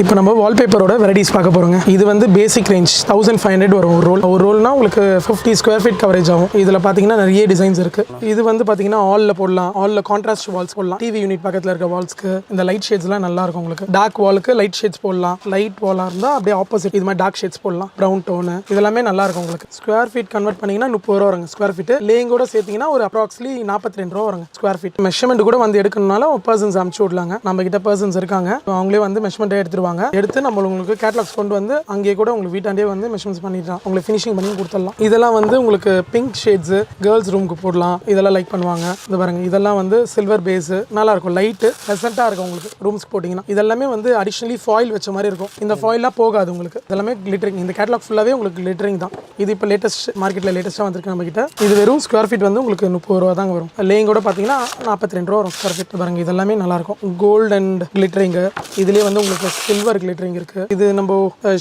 இப்போ நம்ம வால்பேப்பரோட வெரைட்டிஸ் பார்க்க போகிறோங்க. இது வந்து பேசிக் ரேஞ்ச் 1500 வரும் ஒரு ரோல்னா உங்களுக்கு 50 ஸ்கொயர் ஃபீட் கவரேஜ் ஆகும். இதில் பார்த்தீங்கன்னா நிறைய டிசைன்ஸ் இருக்குது. இது வந்து பார்த்தீங்கன்னா ஆலில் போடலாம், ஆலில் கான்ட்ராஸ்ட் வால்ஸ் போடலாம். டிவி யூனிட் பக்கத்தில் இருக்க வால்ஸ்க்கு இந்த லைட் ஷேட்ஸ்லாம் நல்லா இருக்கும். உங்களுக்கு டார்க் வாலுக்கு லைட் ஷேட்ஸ் போடலாம். லைட் வாலாக இருந்தால் அப்படியே ஆப்போசிட் இது மாதிரி டார்க் ஷேட்ஸ் போடலாம். ப்ரௌன் டோனு இதெல்லாமே நல்லா இருக்கும். உங்களுக்கு ஸ்கொயர் ஃபீட் கன்வெர்ட் பண்ணிங்கன்னா 30 ரூபா வருங்க ஸ்கொயர் ஃபீட். லேங்கோட சேர்த்திங்கன்னா ஒரு அப்ராக்சிலி 42 ரூபா வருங்க ஸ்கொயர் ஃபீட். மெஷர்மெண்ட் கூட வந்து எடுக்கணும்னால பர்சன்ஸ் அனுப்பிச்சு விடலாங்க. நம்ம கிட்ட பர்சன்ஸ் இருக்காங்க, அவங்களே வந்து மெஷர்மெண்ட் எடுத்துருவாங்க. எடுத்து நம்ம உங்களுக்கு கேட்டலாக்ஸ் கொண்டு வந்து அங்கேயே கூட உங்களுக்கு வீட்டாண்டே வந்து மெஷர்மெண்ட்ஸ் பண்ணிடலாம். உங்களுக்கு ஃபினிஷிங் பண்ணி கொடுத்துடலாம். இதெல்லாம் வந்து உங்களுக்கு பிங்க் ஷேட்ஸ் கேர்ள்ஸ் ரூமுக்கு போடலாம். இதெல்லாம் லைக் பண்ணுவாங்க. இது பாருங்க, இதெல்லாம் வந்து சில்வர் பேஸ் நல்லா இருக்கும். லைட்டு ப்ளசண்டா இருக்கும் உங்களுக்கு ரூம்ஸ்க்கு போட்டிங்கன்னா. இதெல்லாமே வந்து அடிஷனலி ஃபாயில் வச்ச மாதிரி இருக்கும். இந்த ஃபாயிலாம் போகாது உங்களுக்கு. இதெல்லாமே கிளிட்டரிங். இந்த கேட்டலாக் ஃபுல்லாவே உங்களுக்கு கிளிட்டரிங் தான். இது இப்போ லேட்டஸ்ட் மார்க்கெட்டில் லேட்டஸ்ட்டாக வந்திருக்கு நம்ம கிட்ட. இது வெறும் ஸ்கொயர் ஃபீட் வந்து உங்களுக்கு 30 ரூபா தாங்க வரும். லேயிங் கூட பார்த்தீங்கன்னா 42 ரூபா வரும் ஸ்கொயர் ஃபீட். பாருங்க, இதெல்லாமே நல்லா இருக்கும். Gold and glittering. இதுலேயே வந்து உங்களுக்கு சில்வர் கிளிட்டரிங் இருக்கு. இது நம்ம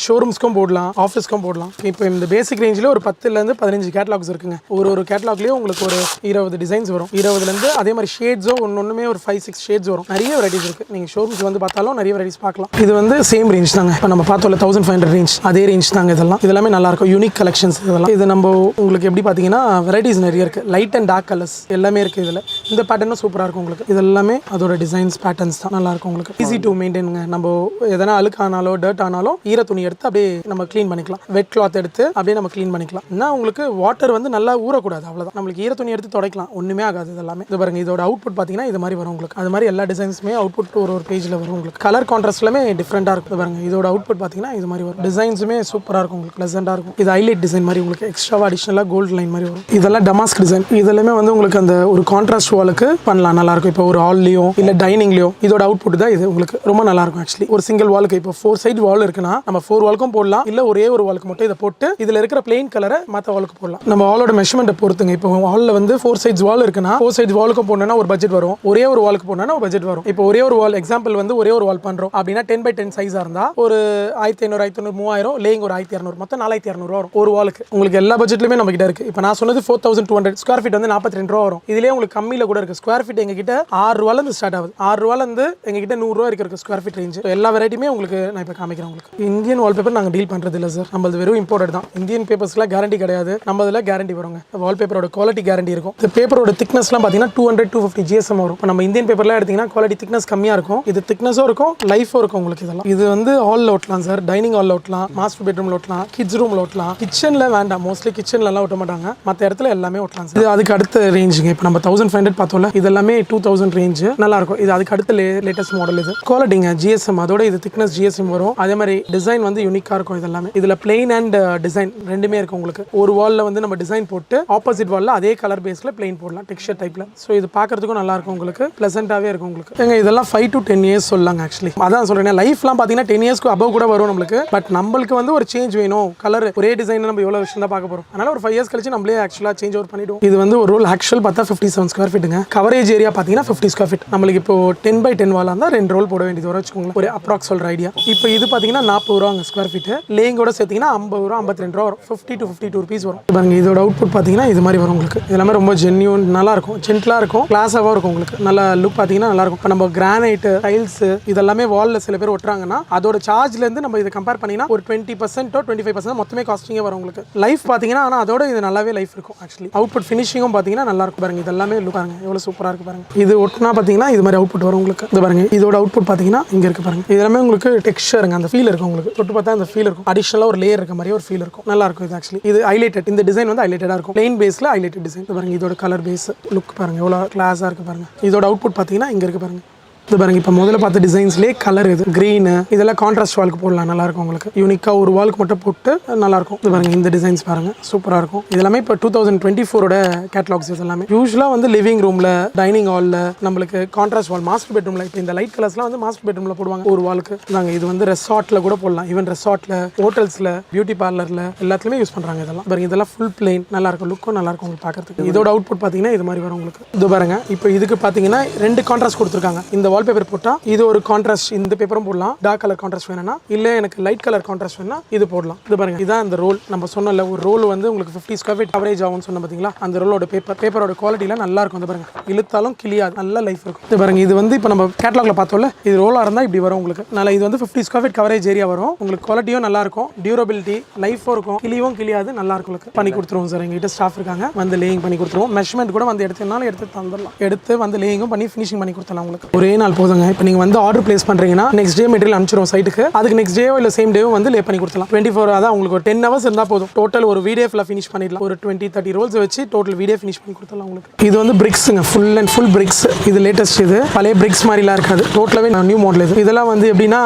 ஷோரூம்ஸ்க்கும் போடலாம், ஆஃபீஸ்க்கும் போடலாம். இப்போ இந்த பேசிக் ரேஞ்சில் ஒரு 10லேருந்து 15 கேட்டலாக்ஸ் இருக்குங்க. ஒரு கேட்டலாக்லேயும் உங்களுக்கு ஒரு 20 டிசைன்ஸ் வரும். 20லேருந்து அதே மாதிரி ஷேட்ஸோ ஒன்றுமே ஒரு 5-6 ஷேட்ஸ் வரும். நிறைய வெரைட்டிஸ் இருக்குது. நீங்கள் ஷோரூம்ஸ் வந்து பார்த்தாலும் நிறைய வெரைட்டிஸ் பார்க்கலாம். இது வந்து சேம் ரேஞ்ச் தாங்க. இப்போ நம்ம பார்த்தோம்ல 1500 ரேஞ்ச், அதே ரேஞ்ச் தாங்க. இதெல்லாமே நல்லா இருக்கும். யூனிக் கலெக்ஷன்ஸ் இதெல்லாம். இது நம்ம உங்களுக்கு எப்படி பார்த்தீங்கன்னா வெரைட்டிஸ் நிறைய இருக்குது. லைட் அண்ட் டார்க் கலர்ஸ் எல்லாமே இருக்குது இதில். இந்த பேட்டர்னும் சூப்பராக இருக்கும் உங்களுக்கு. இது எல்லாமே அதோட டிசைன்ஸ் பேட்டர்ன்ஸ் தான் நல்லா இருக்கும் உங்களுக்கு. ஈஸி டு மெயின்டைனுங்க. நம்ம எதனா அழுக்கானாலோ டர்ட் ஆனாலும் ஈர துணி எடுத்து அப்படியே நம்ம க்ளீன் பண்ணிக்கலாம். வெட் கிளாத் எடுத்து அப்படியே நம்ம க்ளீன் பண்ணிக்கலாம். ஏன்னா உங்களுக்கு வாட்டர் வந்து நல்லா ஊறக்கூடாது, அவ்வளோதான். நம்மளுக்கு ஈர துணி எடுத்து துடைக்கலாம், ஒன்றுமே ஆகாது. இதெல்லாமே இது பாருங்க, இதோட அவுட்புட் பார்த்தீங்கன்னா இது மாதிரி வரும் உங்களுக்கு. அது மாதிரி எல்லா டிசைன்ஸுமே அவுட்புட் ஒரு பேஜில் வரும் உங்களுக்கு. கலர் கான்ட்ராஸ்ட்லாமே டிஃப்ரெண்டாக இருக்கும். பாருங்க, இதோட அவுட்புட் பார்த்தீங்கன்னா இது மாதிரி வரும். டிசைன்ஸுமே சூப்பராக இருக்கும் உங்களுக்கு, ப்ளசண்டாக இருக்கும். இது ஹைலைட் டிசைன் மாதிரி உங்களுக்கு எக்ஸ்ட்ராவாக அடிஷனலாக கோல்டு லைன் மாதிரி வரும். இதெல்லாம் டமாஸ்க் டிசைன். இதெல்லாமே வந்து உங்களுக்கு அந்த ஒரு கான்ட்ராஸ்ட் வாலுக்கு பண்ணலாம், நல்லா இருக்கும். இப்போ ஒரு ஹால்லையும் இல்லை டைனிங்லையும் இதோட அவுட்புட் தான் இது உங்களுக்கு ரொம்ப நல்லா இருக்கும். ஆக்சுவலி ஒரு சிங்கிள் வாலுக்கு இப்போ 4 சைடு வால் இருக்குன்னா நம்ம 4 வாலுக்கும் போடலாம், இல்லை ஒரே ஒரு வாலுக்கு மட்டும் இதை போட்டு இதில் இருக்கிற பிளெயின் கலரை மற்ற வாலுக்கு போடலாம். நம்ம வாலோட மெஷர்மெண்ட்டை பொறுத்துங்க. இப்போ வாலில் வந்து 4 சைட்ஸ் வால் இருக்குன்னா 4 சைட்ஸ் வாலுக்கும் போடணும்னா ஒரு பட்ஜெட் வரும். ஒரே ஒரு வாலுக்கு போடணும்னா ஒரு பட்ஜெட் வரும். இப்போ ஒரே ஒரு வால் எக்ஸாம்பிள் வந்து ஒரே ஒரு வால் பண்ணுறோம் அப்படின்னா 10x10 சைஸாக இருந்தால் ஒரு 1500, 1500, 3000, லேயிங் ஒரு 1200, மொத்தம் 4200 வரும் ஒரு வாலுக்கு. உங்களுக்கு எல்லா பட்ஜெட்லையுமே நம்ம கிட்ட இருக்கு. இப்போ நான் சொன்னது 4200 ஸ்கொயர் ஃபீட் வந்து 42 ரூபா வரும். இதுலேயே உங்களுக்கு கம்மியில் கூட இருக்கு. ஸ்கொயர் ஃபீட் எங்ககிட்ட 6 ரூபாயிலிருந்து ஸ்டார்ட் ஆகுது. 6 ரூபாயிலிருந்து எங்ககிட்ட 100 ரூபா இருக்கு ஸ்கொயர் ஃபீட் ரேஞ்ச். எல்லா வெரைட்டியுமே உங்களுக்கு நான் இப்போ காமிக்கிறேன். உங்களுக்கு இந்தியன் வால்பேப்பர் நாங்கள் டீல் பண்ணுறது இல்லை சார். நம்மளது வெறும் இம்போர்ட் தான். இந்தியன் பேப்பர்ஸ்லாம் கேரண்டி கிடையாது. நம்ம இதில் கேரண்டி வருங்க. வால்பேப்பரோட குவாலிட்டி கேரண்டி இருக்கும். இந்த பேப்பரோட திக்னஸ்லாம் பார்த்தீங்கன்னா 200-250 GSM வரும். இப்போ நம்ம இந்தியன் பேப்பர்லாம் எடுத்தீங்கன்னா குவாலிட்டி திக்னஸ் கம்மியாக இருக்கும். இது திக்னஸும் இருக்கும், லைஃபும் இருக்கும் உங்களுக்கு. இதெல்லாம் இது வந்து ஹாலில் ஓட்டலாம் சார், டைனிங் ஹாலில் ஓட்டலாம், மாஸ்டர் பெட்ரூமில் ஓட்டலாம், கிட்ஸ் ரூமில் ஓட்டலாம். கிச்சனில் வேண்டாம், மோஸ்ட்லி கிச்சன்லலாம் ஓட்ட மாட்டாங்க, மற்ற இடத்துல எல்லாமே ஓட்டலாம் சார். இது அதுக்கு அடுத்த ரேஞ்சுங்க. இப்போ நம்ம 1500 பார்த்தோம்ல, இதெல்லாமே 2000 ரேஞ்சு நல்லா இருக்கும். இது அதுக்கு அடுத்த லேட்டஸ்ட் மாடல். இது குவாலிட்டிங்க GSM, அதோட இது திக்னஸ் GSM வரும். அதே மாதிரி டிசைன் வந்து யூனிக்காக இருக்கும். இதெல்லாமே இதில் பிளெயின் அண்ட் டிசைன் ரெண்டுமே இருக்கும் உங்களுக்கு. ஒரு வாலில் வந்து நம்ம டிசைன் போட்டு ஆப்போசிட் வாலில் அதே கலர் பேஸில் பிளெயின் போடலாம், டெக்ஸ்சர் டைப்பில். ஸோ இது பார்க்கறதுக்கும் நல்லா இருக்கும் உங்களுக்கு, ப்ளசண்டாகவே இருக்கும் உங்களுக்கு. எங்க இதெல்லாம் 5 to 10 இயர்ஸ் சொல்லலாங்க. ஆக்சுவலி அதான் சொல்கிறேன், லைஃப்லாம் பார்த்தீங்கன்னா 10 இயர்ஸ்க்கு அபவ் கூட வரும் நம்மளுக்கு. பட் நம்மளுக்கு வந்து ஒரு சேஞ்ச் வேணும். கலர் ஒரே டிசைன் நம்ம எவ்வளோ விஷயம் தான் பார்க்க போகிறோம். அதனால ஒரு 5 இயர்ஸ் கழிச்சு நம்மளே ஆக்சுவலாக சேஞ்ச் ஓவர் பண்ணிவிடுவோம். இது வந்து ஒரு ரோல் ஆக்சுவல் பார்த்தா 57 ஸ்கொயர் ஃபீட்டுங்க. கவரேஜ் ஏரியா பார்த்தீங்கன்னா 50 ஸ்கொயர் ஃபீட். நம்மளுக்கு இப்போ 10x10 வாலாக இருந்தால் 2 ரோல் போட வேண்டியது வர வச்சுக்கோங்களேன், ஒரு அப்ராக்ஸ் சொல்கிற ஐடியா. இப்போ இது பார்த்தீங்கன்னா 40 ரூபாங்க ஸ்கொயர் ஃபீட். லேங்கோட சேர்த்திங்கன்னா 50 ரூபா 52 ரூபா வரும். 50 to 52 ருபீஸ் வரும். பாருங்க, இதோட அவுட்புட் பார்த்தீங்கன்னா இது மாதிரி வரும் உங்களுக்கு. இதெல்லாமே ரொம்ப ஜென்யூன், நல்லா இருக்கும், ஜென்டலாக இருக்கும், கிளாஸாகவும் இருக்கும் உங்களுக்கு. நல்ல லுக் பார்த்தீங்கன்னா நல்லா இருக்கும். இப்போ நம்ம கிரானைட் டைல்ஸ் இதெல்லாமே வாலில் சில பேர் ஒட்டுறாங்கன்னா அதோட சார்ஜ்லேருந்து நம்ம இதை கம்பேர் பண்ணிங்கன்னா ஒரு 20% to 25% மொத்தமே காஸ்டிங்கே வரும் உங்களுக்கு. லைஃப் பார்த்தீங்கன்னா ஆனால் அதோட இது நல்லாவே லைஃப் இருக்கும். ஆக்சுவலி அவுட்புட் ஃபினிஷிங்கும் பார்த்தீங்கன்னா நல்லா இருக்கும். பாருங்க, இதெல்லாமே லுக் பாருங்க எவ்வளோ சூப்பராக இருக்கு. பாருங்க, இது ஒட்டினா பார்த்தீங்கன்னா இது மாதிரி அவுட்புட் வரும் உங்களுக்கு. இது பாருங்க, இதோட அவுட்புட் பார்த்தீங்கன்னா இங்கே இருக்கு. பாருங்க, இதெல்லாமே உங்களுக்கு டெக்ஸ்சருங்க, அந்த ஃபீல் இருக்கும் உங்களுக்கு. தொட்டு பார்த்தா அந்த ஃபீல் இருக்கும். அடிஷனலாக ஒரு லேயர் இருக்க மாதிரி ஒரு ஃபீல் இருக்கும். நல்லா இருக்கும். இது ஆக்சுவலி இது ஹைலைட்டட். இந்த டிசைன் வந்து ஹைலைட்டடாக இருக்கும். பிளெயின் பேஸில் ஹைலைட்டட் டிசைன். பாருங்க, இதோட கலர் பேஸ் லுக் பாருங்க எவ்வளோ கிளாஸாக இருக்கு. பாருங்க, இதோட அவுட்புட் பார்த்தீங்கன்னா இங்கே இருக்கு. பாருங்க, இது பாருங்க, இப்போ முதல்ல பார்த்த டிசைன்ஸ்லேயே கலர் இது க்ரீனு இதெல்லாம் கான்ட்ராஸ்ட் வாலுக்கு போடலாம், நல்லா இருக்கும் உங்களுக்கு. யூனிக்காக ஒரு வாலுக்கு மட்டும் போட்டு நல்லா இருக்கும். இது பாருங்க, இந்த டிசைன்ஸ் பாருங்க சூப்பராக இருக்கும். இதெல்லாமே இப்போ 2024 கேட்டலாக்ஸ். இதெல்லாமே யூஸ்வலாக வந்து லிவிங் ரூமில், டைனிங் ஹாலில் நம்மளுக்கு கான்ட்ராஸ்ட் வால், மாஸ்டர் பெட்ரூமில் இப்போ இந்த லைட் கலர்ஸ்லாம் வந்து மாஸ்டர் பெட்ரூமில் போடுவாங்க ஒரு வாலுக்கு. நாங்கள் இது வந்து ரெசார்ட்டில் கூட போடலாம். ஈவன் ரெசார்ட்டில், ஹோட்டல்ஸில், பியூட்டி பார்லரில் எல்லாத்துலேயுமே யூஸ் பண்ணுறாங்க. இதெல்லாம் பாருங்க, இதெல்லாம் ஃபுல் பிளெயின் நல்லா இருக்கும், லுக்கும் நல்லா இருக்கும் உங்களுக்கு பார்க்கறதுக்கு. இதோட அவுட்புட் பார்த்தீங்கன்னா இது மாதிரி வரும் உங்களுக்கு. இது பாருங்க, இப்போ இதுக்கு பார்த்தீங்கன்னா 2 கான்ட்ராஸ்ட் கொடுத்துருக்காங்க. இந்த வால்பேப்பர் போட்டால் இது ஒரு கான்ட்ராஸ்ட், இந்த பேப்பரும் போடலாம். டார்க் கலர் கான்ட்ராஸ்ட் வேணும்னா, இல்லை எனக்கு லைட் கலர் கான்ட்ராஸ்ட் வேணும்னா இது போடலாம். இது பாருங்க, இதான் அந்த ரோல். நம்ம சொன்னல ஒரு ரோல் வந்து உங்களுக்கு 50 ஸ்கொயர் ஃபீட் கவரேஜ் ஆகும்னு சொன்ன பார்த்தீங்களா, அந்த ரோலோட பேப்பரோட குவாலிட்டியில் நல்லா இருக்கும். இது பாருங்க, இழுத்தாலும் கிளியாது, நல்ல லைஃப் இருக்கும். இது பாருங்க, இது வந்து இப்போ நம்ம கேட்டலாக்ல பார்த்தோம்ல, இது ரோலாக இருந்தால் இப்படி வரும் உங்களுக்கு. நல்லா இது வந்து 50 ஸ்கொயர் ஃபீட் கவரேஜ் ஏரியா வரும். உங்களுக்கு குவாலிட்டியும் நல்லா இருக்கும், டியூரபிலிட்டி லைஃபும் இருக்கும், கிளியும் கிளியாது, நல்லா இருக்கும். உங்களுக்கு பண்ணி கொடுத்துருவோம் சார். எங்ககிட்ட ஸ்டாஃப் இருக்காங்க, வந்து லேயிங் பண்ணி கொடுத்துருவோம். மெஷர்மெண்ட் கூட வந்து எடுத்துனாலும் எடுத்து தந்துடலாம். எடுத்து வந்து லேயிங்கும் பண்ணி ஃபினிஷிங் பண்ணி கொடுத்தலாம் உங்களுக்கு. ஒரே நாள் போதுங்க. இப்போ நீங்கள் வந்து ஆர்டர் பிளேஸ் பண்ணுறீங்கன்னா நெக்ஸ்ட் டே மெட்டீரியல் அனுப்பிச்சிடுவோம் சைட்டுக்கு. அதுக்கு நெக்ஸ்ட் டேவோ இல்லை சேம் டேவோ வந்து லே பண்ணி கொடுத்தலாம். 24 அதான் உங்களுக்கு ஒரு 10 hours இருந்தால் போதும். டோட்டல் ஒரு வீடியோ ஃபுல்லாக ஃபினிஷ் பண்ணிடலாம். ஒரு 20-30 ரோல்ஸ் வச்சு டோட்டல் வீடியோ ஃபினிஷ் பண்ணி கொடுத்தலாம் உங்களுக்கு. இது வந்து பிரிக்ஸுங்க, ஃபுல் அண்ட் ஃபுல் பிரிக்ஸ். இது லேட்டஸ்ட், இது பழைய பிரிக்ஸ் மாதிரிலாம் இருக்காது, டோட்டலாகவே நியூ மாடல். இது இதெல்லாம் வந்து எப்படின்னா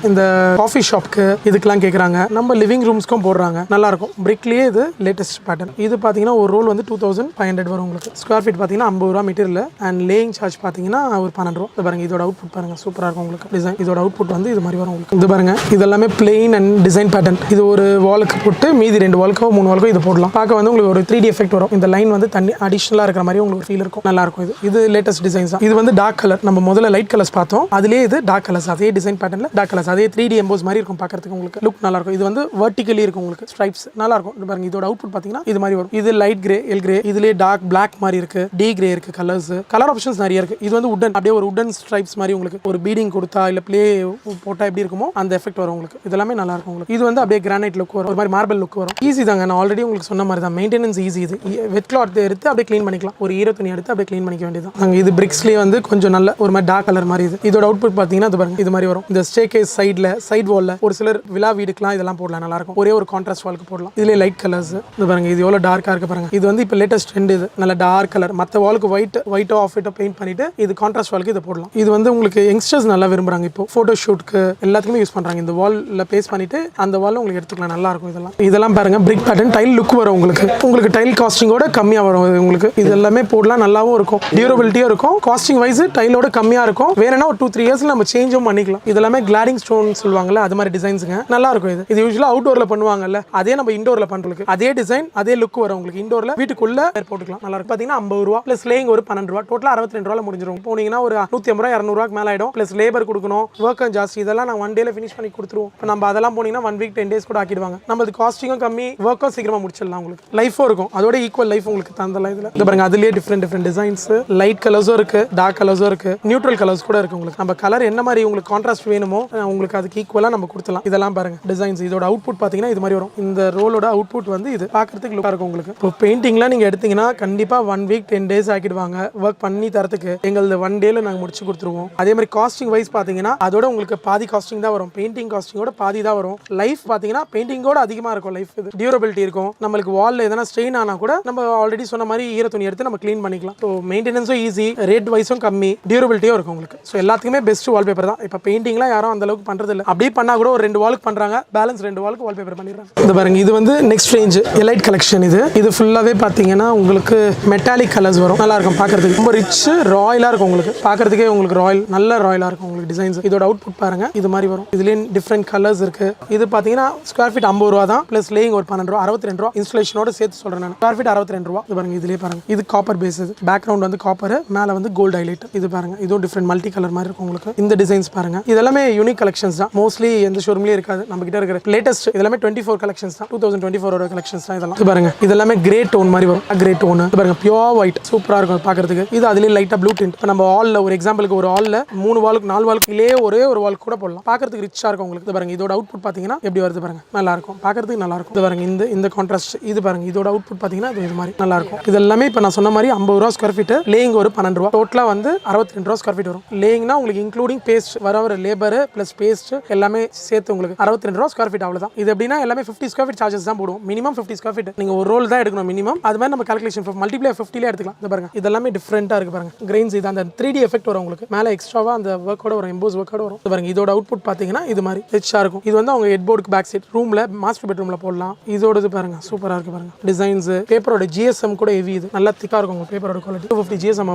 இந்த காஃபி ஷாப்க்கு இதுக்கெல்லாம் கேட்குறாங்க, நம்ம லிவிங் ரூம்ஸ்க்கும் போடுறாங்க, நல்லா இருக்கும். பிரிக்லேயே இது லேட்டஸ்ட் பேட்டர்ன். இது பார்த்தீங்கன்னா ஒரு ரோல் வந்து 2500 வரும் உங்களுக்கு. ஸ்கொயர் ஃபீட் பார்த்தீங்கன்னா 50 ரூபா மெட்டீரியல் அண்ட் லேயிங் சார்ஜ் பார்த்தீங்கன்னா ஒரு 12 ரூபா. இது பாருங்க, இதோட அவுட்புட் பாருங்க, சூப்பராக இருக்கும் உங்களுக்கு. டிசைன் இதோட அவுட்புட் வந்து இது மாதிரி வரும் உங்களுக்கு. இது பாருங்க, இது எல்லாமே பிளெயின் அண்ட் டிசைன் பேட்டர்ன். இது ஒரு வாலுக்கு போட்டு மீதி 2 வாலுக்கோ 3 வாலுக்கோ இது போடலாம். பார்க்க வந்து உங்களுக்கு ஒரு 3D எஃபெக்ட் வரும். இந்த லைன் வந்து தண்ணி அடிஷனலாக இருக்கிற மாதிரி உங்களுக்கு ஃபீல் இருக்கும், நல்லா இருக்கும். இது லேட்டஸ்ட் டிசைன்ஸ் தான். இது வந்து டார்க் கலர். நம்ம முதல்ல லைட் கலர்ஸ் பார்த்தோம், அதுலேயே இது டார்க் கலர்ஸ். அதே டிசைன் பேட்டர்ல டார்க் கலர்ஸ், அதே 3D எம்போஸ் மாதிரி இருக்கும் பார்க்கறதுக்கு. உங்களுக்கு லுக் நல்லா இருக்கும். இது வந்து வெர்டிகலி இருக்கும் உங்களுக்கு, ஸ்ட்ரைப்ஸ் நல்லா இருக்கும். இது பாருங்க, இதோட அவுட்புட் பார்த்தீங்கன்னா இது மாதிரி வரும். இது லைட் கிரே, எல் கிரே, இதுலேயே டார்க் பிளாக் மாதிரி இருக்கு, டி கிரே இருக்கு. கலர் ஆப்ஷன்ஸ் நிறைய இருக்கு. இது வந்து உடன், அப்படியே ஒரு உடன் ஸ்ட்ரைப்ஸ் மாதிரி உங்களுக்கு ஒரு பீடிங் கொடுத்தா இல்ல ப்ளே போட்டா எப்படி இருக்குமோ அந்த எஃபெக்ட் வரும் உங்களுக்கு. இதெல்லாமே நல்லா இருக்கும் உங்களுக்கு. இது வந்து அப்படியே கிரானைட் லுக் வரும், ஒரு மாதிரி மார்பிள் லுக் வரும். ஈஸி தாங்க, நான் ஆல்ரெடி உங்களுக்கு சொன்ன மாதிரி தான். Maintenance easy. இது வெட் கிளாத் எடுத்து அப்படியே க்ளீன் பண்ணிக்கலாம். ஒரு ஈர துணி எடுத்து அப்படியே க்ளீன் பண்ணிக்க வேண்டியது தான். இது பிரிக்ஸ்லேயே வந்து கொஞ்சம் நல்ல ஒரு மாதிரி டார்க் கலர் மாதிரி. இதோட அவுட்புட் பார்த்தீங்கன்னா இது பாருங்க, இது மாதிரி வரும். இந்த ஸ்டேர்கேஸ் சைட் வால்ல ஒரு சிலர் விழா வீடுக்குலாம் இதெல்லாம் போடலாம், நல்லா இருக்கும். ஒரே ஒரு கான்ட்ராஸ்ட் வாலுக்கு போடலாம். இதுலேயே லைட் கலர்ஸ். இது பாருங்க, இது எவ்வளோ டார்க்காக இருக்கு பாருங்க. இது வந்து இப்போ லேட்டஸ்ட் ட்ரெண்ட். இது நல்ல டார்க் கலர். மற்ற வாலுக்கு ஒயிட்டோ ஆஃப் ஒயிட்டோ பெயிண்ட் பண்ணிட்டு இது கான்ட்ராஸ்ட் வாலுக்கு இதை போடலாம். இது வந்து உங்களுக்கு யங்ஸ்டர்ஸ் நல்லா விரும்புறாங்க. இப்போ போட்டோ ஷூட்க்கு எல்லாத்துக்குமே யூஸ் பண்றாங்க. இந்த வால்ல பிளேஸ் பண்ணிட்டு அந்த வால்ல உங்களுக்கு எடுத்துக்கலாம், நல்லா இருக்கும். இதெல்லாம் பாருங்க, பிரிக் பேட்டர்ன் டைல் லுக் வரும் உங்களுக்கு டைல் காஸ்டிங்கோட கம்மியா வரும் உங்களுக்கு. இது எல்லாமே போடலாம், நல்லாவும் இருக்கும், டியூரபிலிட்டியும் இருக்கும். காஸ்டிங் வைஸ் டைலோட கம்மியா இருக்கும். வேறனா ஒரு 2-3 இயர்ஸ்ல நம்ம சேஞ்சும் பண்ணிக்கலாம். இதெல்லாமே கிளாடிங் ஸ்டோன் சொல்லுவாங்கல்ல, அது மாதிரி டிசைன்ஸுங்க, நல்லா இருக்கும். இது யூஸ்வலா அவுட்டோர்ல பண்ணுவாங்கல்ல, அதே நம்ம இன்டோர்ல பண்றதுக்கு அதே டிசைன் அதே லுக் வரும் உங்களுக்கு. இன்டோர்ல வீட்டுக்குள்ள போட்டுக்கலாம், நல்லா இருக்கும். பாத்தீங்கன்னா 50 ரூபா பிளஸ் லேயிங் ஒரு 12 ரூபா, டோட்டலா 62 ரூபால முடிஞ்சிடும். போனீங்கன்னா ஒரு 150 ரூபா 200 ரூபாய்க்கு மேல ஆயிடும். பிளஸ் லேபர் கொடுக்கணும், ஒர்க் ஜாஸ்தி. இதெல்லாம் நான் 1 டேல ஃபினிஷ் பண்ணி கொடுத்துருவோம். இப்போ நம்ம அதெல்லாம் போனீங்கன்னா 1 வீக் 10 டேஸ் கூட ஆக்கிடுவாங்க. நம்ம காஸ்டிங்கும் கம்மி, ஒர்க்கும் சீக்கிரமா முடிச்சிடலாம். உங்களுக்கு லைஃபும் இருக்கும், அதோட ஈக்குவல் லைஃப் உங்களுக்கு தந்தலாம். இதுல பாருங்க, அதுலயே டிஃப்ரெண்ட் டிசைன்ஸ், லைட் கலர்ஸும் இருக்கு, டார்க் கலர்ஸும் இருக்கு, நியூட்ரல் கலர்ஸ் கூட இருக்கு உங்களுக்கு. நம்ம கலர் என்ன மாதிரி உங்களுக்கு கான்ட்ராஸ்ட் வேணுமோ உங்களுக்கு அதுக்கு ஈக்குவலா நம்ம கொடுத்தலாம். இதெல்லாம் பாருங்க டிசைன்ஸ். இதோட அவுட்புட் பாத்தீங்கன்னா இது மாதிரி வரும். இந்த ரோலோட அவுட்புட் வந்து இது பாக்குறதுக்கு லுக்கா இருக்கும் உங்களுக்கு. இப்போ பெயிண்டிங்லாம் நீங்க எடுத்தீங்கன்னா கண்டிப்பா 1 வீக் 10 டேஸ் ஆக்கிடுவாங்க ஒர்க் பண்ணி தரத்துக்கு. எங்களது 1 டேல நாங்க முடிச்சு கொடுத்துருவோம். அதே மாதிரி காஸ்டிங் வைஸ் பாத்தீங்கன்னா அதோட உங்களுக்கு பாதி காஸ்டிங் தான் வரும். பெயிண்டிங் காஸ்டிங்கோட பாதி தான் வரும். லைஃப் பாத்தீங்கன்னா பெயிண்டிங்கோட அதிகமா இருக்கும் லைஃப். இது டியூரபிலிட்டி இருக்கும். நம்மளுக்கு வால்ல எதனா ஸ்ட்ரெயின் ஆனா கூட நம்ம ஆல்ரெடி சொன்ன மாதிரி ஈர துணி எடுத்து நம்ம க்ளீன் பண்ணிக்கலாம். ஸோ மெயின்டெனன்ஸும் ஈஸி, ரேட் வைஸும் கம்மி, டியூரபிலிட்டியும் இருக்கும் உங்களுக்கு. ஸோ எல்லாத்துக்குமே பெஸ்ட் வால்பேப்பர் தான். இப்போ பெயிண்டிங்லாம் யாரும் அந்த அளவுக்கு பண்றது இல்லை. அப்படியே பண்ணா கூட ஒரு 2 வாலுக்கு பண்றாங்க, பேலன்ஸ் 2 வாலுக்கு வால்பேப்பர் பண்ணிடுறாங்க. இந்த பாருங்க, இது வந்து நெக்ஸ்ட் ரேஞ்ச் எலைட் கலெக்ஷன். இது ஃபுல்லாவே பாத்தீங்கன்னா உங்களுக்கு மெட்டாலிக் கலர்ஸ் வரும், நல்லா இருக்கும் பார்க்கறதுக்கு. ரொம்ப ரிச் ராயலா இருக்கும் உங்களுக்கு, பார்க்கறதுக்கே உங்களுக்கு ராயல், நல்ல ராயலா இருக்கும் உங்களுக்கு டிசைன்ஸ். இதோட அவுட்புட் பாருங்க, இது மாதிரி வரும். இதுலயே டிஃப்ரெண்ட் கலர்ஸ் இருக்கு. இது பாத்தீங்கன்னா ஸ்கொயர் ஃபீட் 50 ரூபா தான், பிளஸ் லேயிங் ஒரு 12 ரூபா, 62 ரூபா. இன்ஸ்டலேஷனோட சேர்த்து சொல்றேன் நான். ஸ்கொயர் ஃபீட் 62 ரூபா. இது பாருங்க, இதுலயே பாருங்க, இது காப்பர் பேஸ். பேக்ரவுண்ட் வந்து காப்பர், மேல வந்து கோல்டு ஹைலைட். இது பாருங்க, இதுவும் டிஃப்ரெண்ட் மல்டி கலர் மாதிரி இருக்கும் உங்களுக்கு. இந்த டிசைன்ஸ் பாருங்க, இதெல்லாமே யூனிக் கலெக்ஷன்ஸ் தான். மோஸ்ட்லி எந்த ஷோரூம்லயே இருக்காது, நம்ம கிட்ட இருக்கிற லேட்டஸ்ட். இதெல்லாமே 24 கலெக்ஷன்ஸ் தான், 2024 கலெக்ஷன்ஸ் தான் இதெல்லாம். இது பாருங்க, இதெல்லாமே கிரே டோன் மாதிரி வரும், கிரே டோன். இது பாருங்க, பியூர் ஒயிட், சூப்பரா இருக்கும் பார்க்கிறதுக்கு. இது அதுலயே லைட்டா ப்ளூ டிண்ட். இப்போ நம்ம ஹால்ல ஒரு எக்ஸாம்பிளுக்கு ஒரு ஹால்ல 3 வாலுக்கு 4 வாலுக்கு இல்லே ஒரே ஒரு வால் கூட போடலாம், பார்க்கிறதுக்கு ரிச்சா இருக்கும் உங்களுக்கு. இது பாருங்க, இதோட அவுட்புட் பாத்தீங்கன்னா எப்படி வருது பாருங்க, நல்லா இருக்கும் பார்க்கிறதுக்கு, நல்லா இருக்கும். இது பாருங்க, இந்த கான்ட்ராஸ்ட். இது பாருங்க, இதோட அவுட்புட் பாத்தீங்கன்னா இது மாதிரி நல்லா இருக்கும். இது எல்லாமே இப்போ நான் சொன்ன மாதிரி 50 ரூபா ஸ்கொயர் ஃபீட், லேயிங் ஒரு 12 ரூபா, டோட்டலா வந்து 62 ரூபா ஸ்கொயர் ஃபீட் வரும். லேயிங்னா உங்களுக்கு இன்க்ளூடிங் பேஸ்ட் வர லேபர் பிளஸ் பேஸ்ட் எல்லாமே சேர்த்து உங்களுக்கு 62 ரூபா ஸ்கொயர் ஃபீட், அவ்வளவுதான். இது எப்படின்னா எல்லாமே 50 ஸ்கொயர் ஃபீட் சார்ஜஸ் தான் போடுவோம். மினிமம் 50 ஸ்கொயர் ஃபீட் நீங்க ஒரு ரோல் தான் எடுக்கணும் மினிமம். அது மாதிரி நம்ம கால்குலேஷன் மல்டிப்ளை 50ல எடுத்துக்கலாம். இது பாருங்க, இதெல்லாமே டிஃப்ரெண்டா இருக்கு பாருங்க. கிரெயின்ஸ் இது அந்த 3D எஃபெக்ட் வரும் உங்களுக்கு. மேல எக்ஸ்ட்ராவா அந்த ஒர்க்கோட வரும், எம்போஸ் ஒர்க்கோட வரும். இது பாருங்க, இதோட அவுட்புட் பாத்தீங்கன்னா இது மாதிரி ரிச்சா இருக்கும். இது வந்து அவங்க ஹெட் போர்டுக்கு பேக் சைட் ரூம்ல மாஸ்டர் பெட்ரூம்ல போடலாம். இதோடது பாருங்க, சூப்பரா இருக்கு பாருங்க. டிசைன்ஸ் பேப்பரோட GSM கூட ஹெவி. இது நல்லா திக்கா இருக்கும் உங்க பேப்பரோட குவாலிட்டி. 250 GSM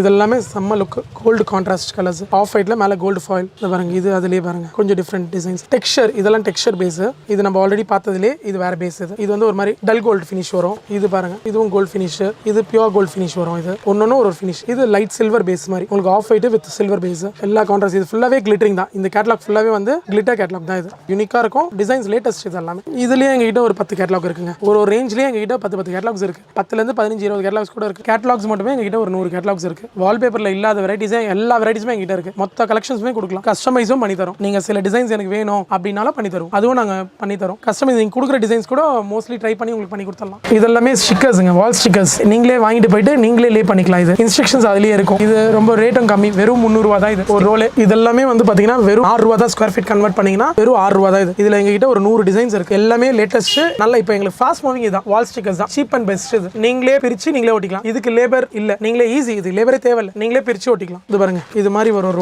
இதெல்லாமே செம்ம look. Gold contrast colours, off ஒயிட்ல மேல கோல்டு ஃபாயில். இது பாருங்க, இது அதுலயே பாருங்க கொஞ்சம் டிஃப்ரெண்ட் டிசைன்ஸ். டெக்ஸ்சர், இதெல்லாம் டெக்ஸ்சர் பேஸ். இது நம்ம ஆல்ரெடி பார்த்ததுலே இது வேற பேஸ். இது வந்து ஒரு மாதிரி டல் கோல்டு ஃபினிஷ் வரும். இது பாருங்க, இதுவும் கோல்டு ஃபினிஷ். இது பியூர் கோல்டு ஃபினிஷ் வரும். இது ஒன்னொன்னு ஒரு ஃபினிஷ். இது லைட் சில்வர் பேஸ் மாதிரி உங்களுக்கு. Off white with silver base எல்லா கான்ட்ராஸ்ட். இது ஃபுல்லாவே கிளிட்டரிங் தான். இந்த கேட்டலாக் ஃபுல்லாவே வந்து கிளிட்டர் கேட்டலாக் தான். இது யூனிக்கா இருக்கும். டிசைன்ஸ் லேட்டஸ்ட் இது எல்லாமே. இதுலயே எங்ககிட்ட ஒரு 10 கேட்டலாக் இருக்குங்க. ஒரு ரேஞ்ச்லயே எங்ககிட்ட 10 கேட்டலாக்ஸ் இருக்கு. 10ல இருந்து 15 20 கேட்டலாக்ஸ் கூட இருக்கு. கேட்டலாக்ஸ் மட்டுமே எங்ககிட்ட ஒரு 100 கேட்டலாக்ஸ் இருக்கு. வால்பேப்பர்ல இல்லாத வெரைட்டிஸ் எல்லா வெரைட்டிஸுமே எங்ககிட்ட இருக்கு. மொத்த கலெக்ஷன்ஸுமே கொடுக்கலாம். கஸ்டமைஸும் பண்ணி தரோம். நீங்க சில டிசைன்ஸ் எனக்கு வேணும் அப்படினாலும் பண்ணி தரோம். அதுவும் நாங்க பண்ணி தரோம். கஸ்டமைஸ் நீங்க கொடுக்குற டிசைன்ஸ் கூட மோஸ்ட்லி ட்ரை பண்ணி உங்களுக்கு பண்ணி கொடுத்துடலாம். இதெல்லாமே ஸ்டிக்கர்ஸ்ங்க, வால் ஸ்டிக்கர்ஸ். நீங்களே வாங்கிட்டு போயிட்டு நீங்களே லே பண்ணிக்கலாம். இது இன்ஸ்ட்ரக்ஷன்ஸ் அதுலயே இருக்கும். இது ரொம்ப ரேட்டும் கம்மி. வெறும் 300 ரூபாய் தான் இது ஒரு ரோல். இதெல்லாமே வந்து பாத்தீங்கன்னா வெறும் 6 ரூபாய் தான். ஸ்கொயர் ஃபீட் கன்வெர்ட் பண்ணீங்கன்னா வெறும் 6 ரூபாய் தான் இது. இதுல எங்ககிட்ட ஒரு 100 டிசைன்ஸ் இருக்கு. எல்லாமே லேட்டஸ்ட். நல்லா இப்போ எங்களுக்கு ஃபாஸ்ட் மூவிங் இதான். வால் ஸ்டிக்கர்ஸ் தான். Cheap and best. இது நீங்களே பிரிச்சு நீங்களே ஒட்டிக்கலாம். இதுக்கு லேபர் இல்ல. நீங்களே ஈஸி. இது லேபரே தேவையில்லை. நீங்களே பிரிச்சு ஒட்டிக்கலாம். இது பாருங்க. இது மாதிரி வரும்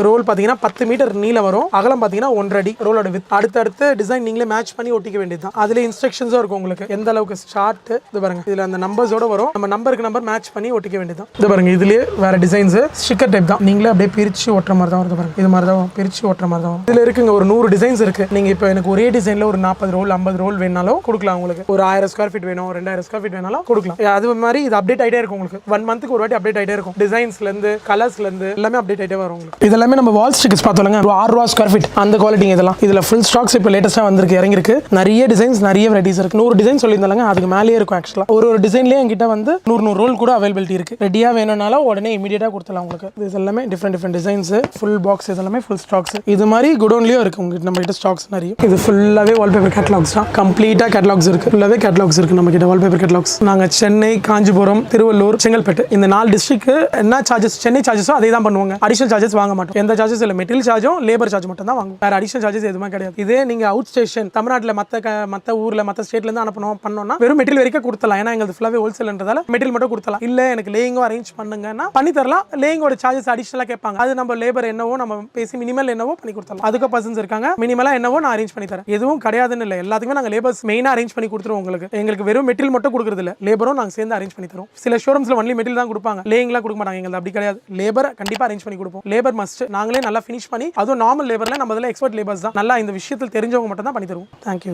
ரோல் பாத்தீங்கன்னா 10 மீட்டர் நீளம் வரும். அகலம் பாத்தீங்கன்னா 1 அடி ரோலோட வித். அடுத்த டிசைன் நீங்களே மேட்ச் பண்ணி ஒட்டிக்க வேண்டியதுதான். அதுல இன்ஸ்ட்ரக்ஷன்ஸும் இருக்கும் உங்களுக்கு. எந்த அளவுக்கு ஷார்ட். இது பாருங்க. இதுல அந்த நம்பர்ஸோட வரும். நம்ம நம்பருக்கு நம்பர் மேட்ச் பண்ணி ஒட்டிக்க வேண்டியதுதான். இது பாருங்க. இதுலயே வேற டிசைன்ஸ் ஸ்டிக்கர் டைப் தான். நீங்களே அப்படியே பிரிச்சு ஒட்டுற மாதிரி தான் வருது பாருங்க. இது மாதிரி தான் பிரிச்சு ஒட்டுற மாதிரி தான். இதுல இருக்குங்க ஒரு 100 டிசைன்ஸ் இருக்கு. நீங்க இப்போ எனக்கு ஒரே டிசைன்ல ஒரு 40 ரோல் 50 ரோல் வேணாலும் கொடுக்கலாம். உங்களுக்கு ஒரு 1000 ஸ்கொயர் ஃபீட் வேணும், 2000 ஸ்கொயர் ஃபீட் வேணாலும் கொடுக்கலாம். அது மாதிரி இது அப்டேட் ஆயிட்டே இருக்கும். உங்களுக்கு 1 மந்த்க்கு ஒரு வாட்டி அப்டேட் ஆயிட்டே இருக்கும். டிசைன்ஸ்ல இருந்து கலர்ஸ்ல இருந்து எல்லாமே அப்டேட் ஆயிட்டே வரும் உங்களுக்கு. இதெல்லாமே நம்ம வால் ஸ்டிக்கர்ஸ் பார்த்தோம்லங்க. 6 ரூபாய் ஸ்கொயர் ஃபீட் அந்த குவாலிட்டி. இதெல்லாம் இதுல ஃபுல் ஸ்டாக்ஸ் இப்போ லேட்டஸ்டா வந்திருக்கு, இறங்கிருக்கு. நிறைய டிசைன்ஸ் நிறைய வெரைட்டிஸ் இருக்கு. 100 டிசைன் சொல்லியிருந்தாங்க. அதுக்கு மேலேயே இருக்கும். ஆக்சுவலா ஒரு டிசைன்லயே என்கிட்ட வந்து 100 ரோல் கூட அவைலபிலிட்டி இருக்கு. ரெடியா வேணும்னாலும் உடனே இமீடியட்டா கொடுத்துலாம் உங்களுக்கு. இது எல்லாமே டிஃப்ரெண்ட் டிசைன்ஸ். ஃபுல் பாக்ஸ் இதெல்லாமே ஃபுல் ஸ்டாக்ஸ். இது மாதிரி குடோன்லயும் இருக்கு உங்களுக்கு. நம்ம கிட்ட ஸ்டாக்ஸ் நிறைய. இது ஃபுல்லாவே வால்பேப்பர் கேட்டலாக்ஸ் தான். கம்ப்ளீட்டா கேட்டலாக்ஸ் இருக்கு. ஃபுல்லாவே கேட்டலாக்ஸ் இருக்கு நம்ம கிட்ட. வால்பேப்பர் கேட்டலாக்ஸ் நாங்க சென்னை, காஞ்சிபுரம், திருவள்ளூர், செங்கல்பட்டு இந்த 4 டிஸ்ட்ரிக்ட் என்ன சார்ஜஸ் சென்னை சார்ஜஸோ அதே தான் பண்ணுவாங்க. அடிஷனல் சார்ஜஸ் வாங்க மாட்டோம். எந்த சார்ஜஸ் இல்ல. மெட்டீரியல் சார்ஜும் லேபர் சார்ஜ் மட்டும் தான் வாங்குவோம். வேற அடிஷனல் சார்ஜஸ் எதுவுமே கிடையாது. இதே நீங்க அவுட் ஸ்டேஷன் தமிழ்நாட்டில் மத்த ஊர்ல மத்த ஸ்டேட்ல இருந்து அனுப்பணும் பண்ணோம்னா வெறும் மெட்டீரியல் வரைக்கும் கொடுத்தலாம். ஏன்னா எங்களுக்கு ஃபுல்லாவே ஹோல்சேல்ன்றதால மெட்டீரியல் மட்டும் கொடுத்தலாம். இல்ல எனக்கு லேயிங்கும் அரேஞ்ச் பண்ணுங்கன்னா பண்ணி தரலாம். லேயிங்கோட சார்ஜஸ் அடிஷனலா கேட்பாங்க. அது நம்ம லேபர் என்னவோ நம்ம பேசி மினிமல் என்னவோ பண்ணி கொடுத்தலாம். அதுக்கு பர்சன்ஸ் இருக்காங்க. மினிமலா என்னவோ நான் அரேஞ்ச் பண்ணி தரேன். எதுவும் கிடையாதுன்னு இல்லை. எல்லாத்துக்குமே நாங்கள் லேபர்ஸ் மெயினாக அரேஞ்ச் பண்ணி கொடுத்துருவோம். எங்களுக்கு வெறும் மெட்டீரியல் மட்டும் கொடுக்குறது இல்லை. லேபரும் நாங்கள் சேர்ந்து அரேஞ்ச் பண்ணி தரோம். சில ஷோரூம்ஸ்ல ஒன்லி மெட்டீரியல் தான் கொடுப்பாங்க. லேயிங்லாம் கொடுக்க மாட்டாங்க. எங்களுக்கு அப்படி கிடையாது. லேபர் கண்டிப்பாக அரேஞ்ச் பண்ணி கொடுப்போம். Labour must. நாங்களே நல்லா ஃபினிஷ் பண்ணி அதுவும் நார்மல் லேபர்ல நம்ம எக்ஸ்பர்ட் லேபர்ஸ் தான். நல்லா இந்த விஷயத்தில் தெரிஞ்சவங்க மட்டும் தான் பண்ணி தருவோம். தேங்க்யூ.